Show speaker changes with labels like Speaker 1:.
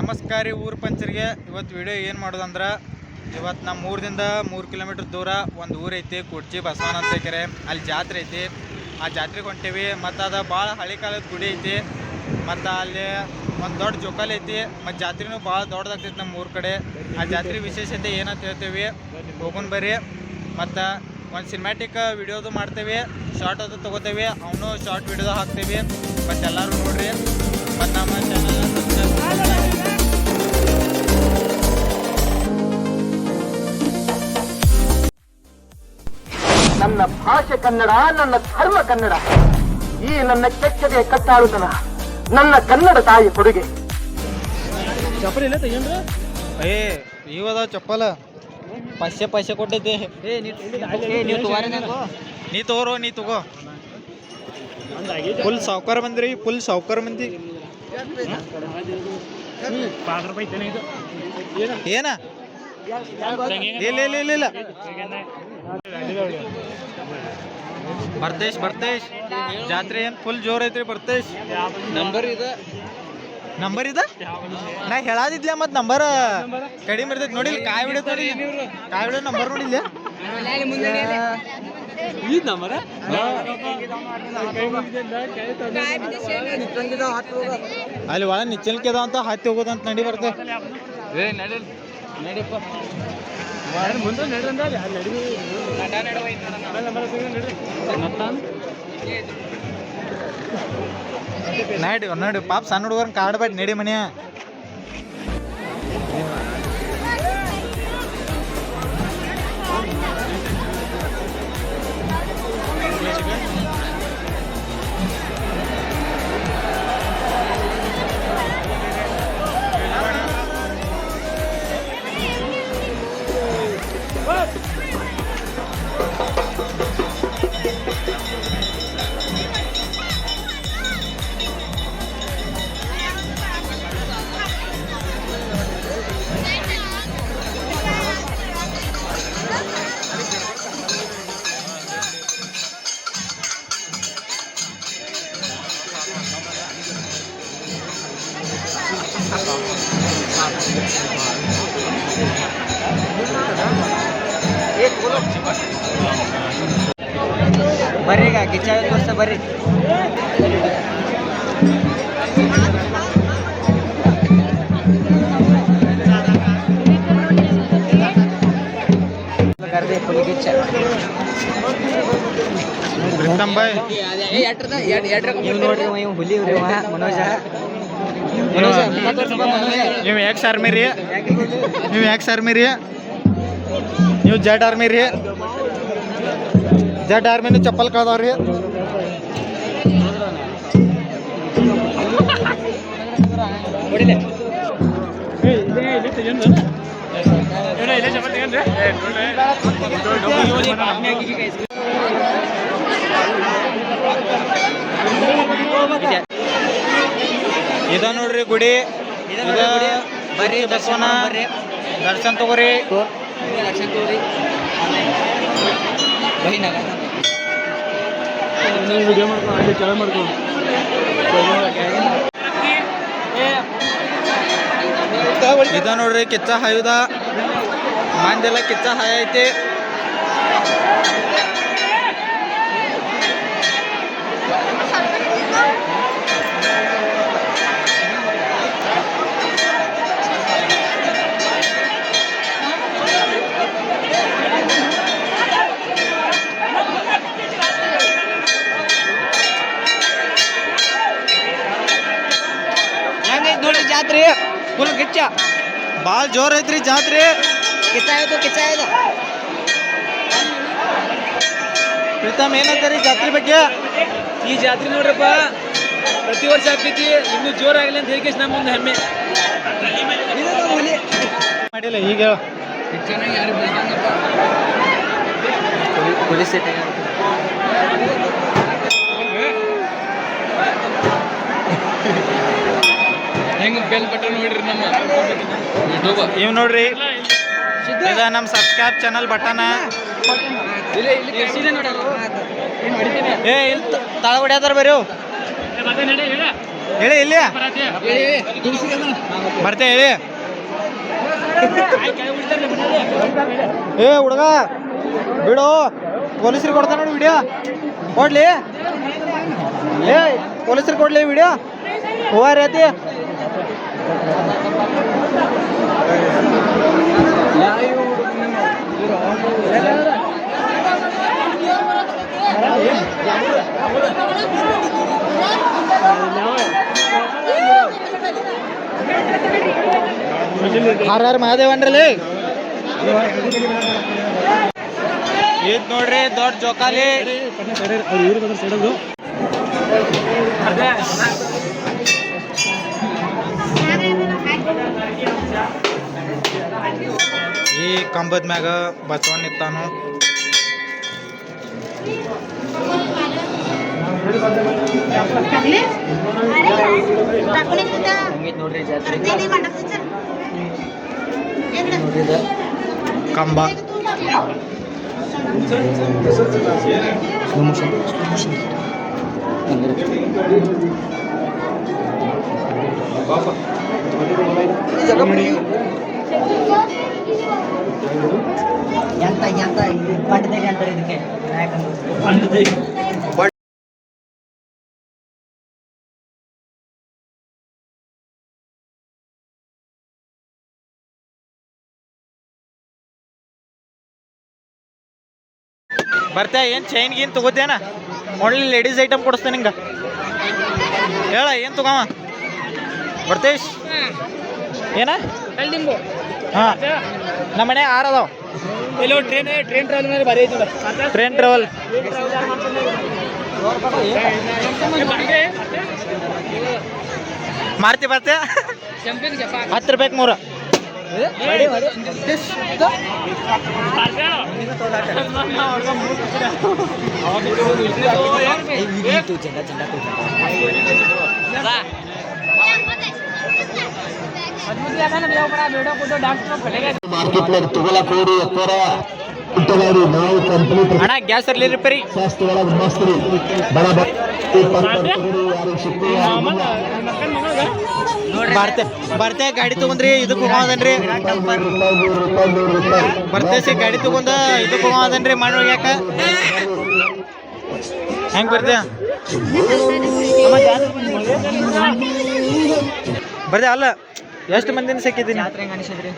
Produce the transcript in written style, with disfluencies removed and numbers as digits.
Speaker 1: ನಮಸ್ಕಾರ ರೀ ಊರು ಪಂಚರಿಗೆ. ಇವತ್ತು ವಿಡಿಯೋ ಏನು ಮಾಡೋದಂದ್ರೆ, ಇವತ್ತು ನಮ್ಮ ಊರಿಂದ 3 ಕಿಲೋಮೀಟ್ರ್ ದೂರ ಒಂದು ಊರು ಐತಿ, ಕುಡ್ಚಿ ಬಸವನ ಅಂತ ಕೆರೆ. ಅಲ್ಲಿ ಜಾತ್ರೆ ಐತಿ, ಆ ಜಾತ್ರೆಗೆ ಹೊಂಟೇವಿ. ಮತ್ತು ಅದು ಭಾಳ ಹಳೆ ಕಾಲದ ಗುಡಿ ಐತಿ. ಮತ್ತು ಅಲ್ಲಿ ಒಂದು ದೊಡ್ಡ ಜೋಕಾಲಿ ಐತಿ. ಮತ್ತು ಜಾತ್ರೆನೂ ಭಾಳ ದೊಡ್ಡದಾಗ್ತೈತಿ ನಮ್ಮ ಊರ ಕಡೆ. ಆ ಜಾತ್ರೆ ವಿಶೇಷತೆ ಏನಂತ ಹೇಳ್ತೇವೆ, ಹೋಗೋಣ ಬರ್ರಿ. ಮತ್ತು ಒಂದು ಸಿನಿಮ್ಯಾಟಿಕ್ ವಿಡಿಯೋದು ಮಾಡ್ತೇವೆ, ಶಾರ್ಟ್ ಅದು ತೊಗೋತೇವೆ, ಅವನು ಶಾರ್ಟ್ ವಿಡಿಯೋದು ಹಾಕ್ತೇವೆ. ಮತ್ತು ಎಲ್ಲರೂ ನೋಡ್ರಿ. ಮತ್ತು ನಮ್ಮ ಚಾನಲ್
Speaker 2: ನನ್ನ ಭಾಷೆ ಕನ್ನಡ, ನನ್ನ ಧರ್ಮ ಕನ್ನಡ. ಈ ನನ್ನ ಕೆಚ್ಚಗೆ ಕಟ್ಟಾಳುತನ ನನ್ನ ಕನ್ನಡ ತಾಯಿ ಕೊಡುಗೆ.
Speaker 1: ಏ ಇವದ ಚಪ್ಪಲ ಪೈಸೆ ಕೊಟ್ಟೈತಿ. ನೀ ತಗೋರೋ, ನೀ ತಗೋ. ಫುಲ್ ಸಾವ್ಕಾರ ಬಂದ್ರಿ, ಫುಲ್ ಸಾವ್ಕಾರ ಮಂದಿ. ಏನ ಇಲ್ಲ ಬರ್ತೇಶ್ ಜಾತ್ರೆ ಏನು ಫುಲ್ ಜೋರ್ ಐತ್ರಿ. ಬರ್ತೇಶ್ ನಂಬರ್ ಇದ ನಾ ಹೇಳಾದಿದ್ಲ. ಮತ್ತು ನಂಬರ್ ಕಡಿಮೆ ಇರ್ತೈತಿ ನೋಡಿಲ್ಲ. ಕಾಯಿ ಬಿಡೋ ನಂಬರ್ ನೋಡಿಲ್ಲ. ಅಲ್ಲಿ ಒಳ ನಿಚ್ಚಲ್ಕೆ ಅದಾವ ಅಂತ ಹತ್ತಿ ಹೋಗೋದಂತ ನಡಿ ಬರ್ತೇವೆ. ನೋಡಿ ಪಾಪ ಸಣ್ಣ ಹುಡುಗರನ್ನ ಕಾಡ್ಬೇಡಿ, ನಡಿ ಮನೆಯ.
Speaker 2: ಬರ್ರಿ ಗಿಚ್ಚ ತೋರ್ಸ ಬರ್ರಿ. ನೋಡ್ರಿ ಹುಲಿ ಮನೋಜ.
Speaker 1: ನೀವು ಎಕ್ಸ್ ಆರ್ಮಿ ರೀ, ನೀವು ಜೆಡ್ ಆರ್ಮಿ ರೀ. ಜೆಡ್ ಆರ್ಮಿನೂ ಚಪ್ಪಲ್ ಕಳ್ದವ್ರಿ. ಇದ ನೋಡ್ರಿ ಗುಡಿ, ಬರ್ರಿ ಬಸವನ ದರ್ಶನ ತಗೋರಿ. ಇದ ನೋಡ್ರಿ ಕಿಚ್ಚ ಹಾಯುದ ಮಂದೆಲ್ಲ ಕಿಚ್ಚ ಹಾಯ ಐತಿ.
Speaker 2: ನೋಡ್ರಿ ಜಾತ್ರೆ ಫುಲ್ ಗಿಚ್ಚ,
Speaker 1: ಭಾಳ ಜೋರ್ ಐತ್ರಿ ಜಾತ್ರೆ.
Speaker 2: ಕಿಚ್ಚ
Speaker 1: ಪ್ರೀತಮ್ ಏನಂತಾರಿ ಜಾತ್ರೆ ಬಗ್ಗೆ?
Speaker 3: ಈ ಜಾತ್ರೆ ನೋಡ್ರಪ್ಪ, ಪ್ರತಿ ವರ್ಷ ಆಗ್ತೈತಿ. ಇನ್ನೂ ಜೋರಾಗಲಿ ಅಂತ ಹೇಳಿ ನಮ್ಮ ಒಂದು ಹೆಮ್ಮೆ
Speaker 1: ಮಾಡಿಲ್ಲ. ಈಗ
Speaker 2: ಪೊಲೀಸ್
Speaker 3: ಹೆಂಗ್ ಬೆಲ್ ಬಟನ್ ನೋಡ್ರಿ ನಮ್ಮ ಯೂಟ್ಯೂಬ್.
Speaker 1: ಇವ್ ನೋಡ್ರಿ, ಇದ ನಮ್ಮ ಸಬ್ಸ್ಕ್ರೈಬ್ ಚಾನಲ್ ಬಟನ್.
Speaker 3: ನೋಡಲ್ಲ
Speaker 1: ಏ ಇಲ್ಲಿ ತಳ ಹೊಡ್ಯಾತಾರ ಬರ್ರಿ. ಹೇಳಿ ಇಲ್ಲಿ ಬರ್ತೆ ಹೇಳಿ. ಏ ಹುಡುಗ ಬಿಡು, ಪೊಲೀಸರಿಗೆ ಕೊಡ್ತಾನೆ ನೋಡಿ ವಿಡಿಯೋ. ಕೊಡ್ಲಿ ಏ ಪೊಲೀಸರಿಗೆ ಕೊಡ್ಲಿ ವಿಡಿಯೋ. ಹೂವ ರೀತಿ ಹರ ಮಹಾದೇವ್ ಅನ್ರಲ್ಲಿ ಇದ್ ನೋಡ್ರಿ ದೊಡ್ಡ ಜೋಕಾಲಿ. ಈ ಕಂಬದ ಮ್ಯಾಗ ಬಸವಣ್ಣ ನಿಂತಾನು. ಕಂಬ
Speaker 4: ಎಂತ ಪಟ್ಟದೇನೆ ಅಂತಾರೆ ಇದಕ್ಕೆ.
Speaker 1: ಬರ್ತಾ ಏನು ಚೈನ್ ಗೀನ್ ತಗೋತೇನ? ಓನ್ಲಿ ಲೇಡೀಸ್ ಐಟಮ್ ಕೊಡಿಸ್ತೇನೆ ನಿಂಗೆ. ಹೇಳ ಏನು ತಗೋವ ಬರ್ತೇಶ್? ಏನ ಹಾಂ ನಮ್ಮ ಮನೆ 6 ಅದಾವ.
Speaker 3: ಎಲ್ಲೋ ಟ್ರೈನ್ ಟ್ರಾವೆಲ್ ಮೇಲೆ ಬರೀ ಐತಿ.
Speaker 1: ಟ್ರೈನ್ ಟ್ರಾವೆಲ್ ಮಾರ್ತಿ ಬರ್ತೆ 10 ರೂಪಾಯಿಗೆ 3.
Speaker 5: ಮಾರ್ಕೆಟ್ನಾಗ ತಗೊಳಕ್ ಹೋರಿ ಎಕ್ಕೋರ ಇಟ್ಟಗಾರಿ ನಾವು ಕಂಪ್ಲೀಟ್
Speaker 1: ಅಣ್ಣ ಗ್ಯಾಸ್ ಇರ್ಲಿ ರಿಪೇರಿ
Speaker 5: ಶಾಸ್ತಿ ಒಳಗೆ ಮಸ್ತ್ ರೀ ಬಡ ಯಾರಿಗೆ ಸಿಕ್ಕು
Speaker 1: ಬರ್ತೆ ಗಾಡಿ ತಗೊಂಡ್ರಿ ಇದಕ್ಕೆ ಹೋಗೋದನ್ರಿ. ಬರ್ತೇಸಿ ಗಾಡಿ ತಗೊಂಡ ಇದಕ್ಕೆ ಹೋಗೋದನ್ರಿ ಮಾಡಿ ಯಾಕ ಹೆಂಗ್ ಬರ್ತೆ ಬರ್ದೆ ಅಲ್ಲ ಎಷ್ಟು ಮಂದಿನ ಸಿಕ್ಕಿದ್ದೀನಿ.
Speaker 4: ಜಾತ್ರೆ ಹೆಂಗ್ ಅನಿಸಿದ್ರಿ?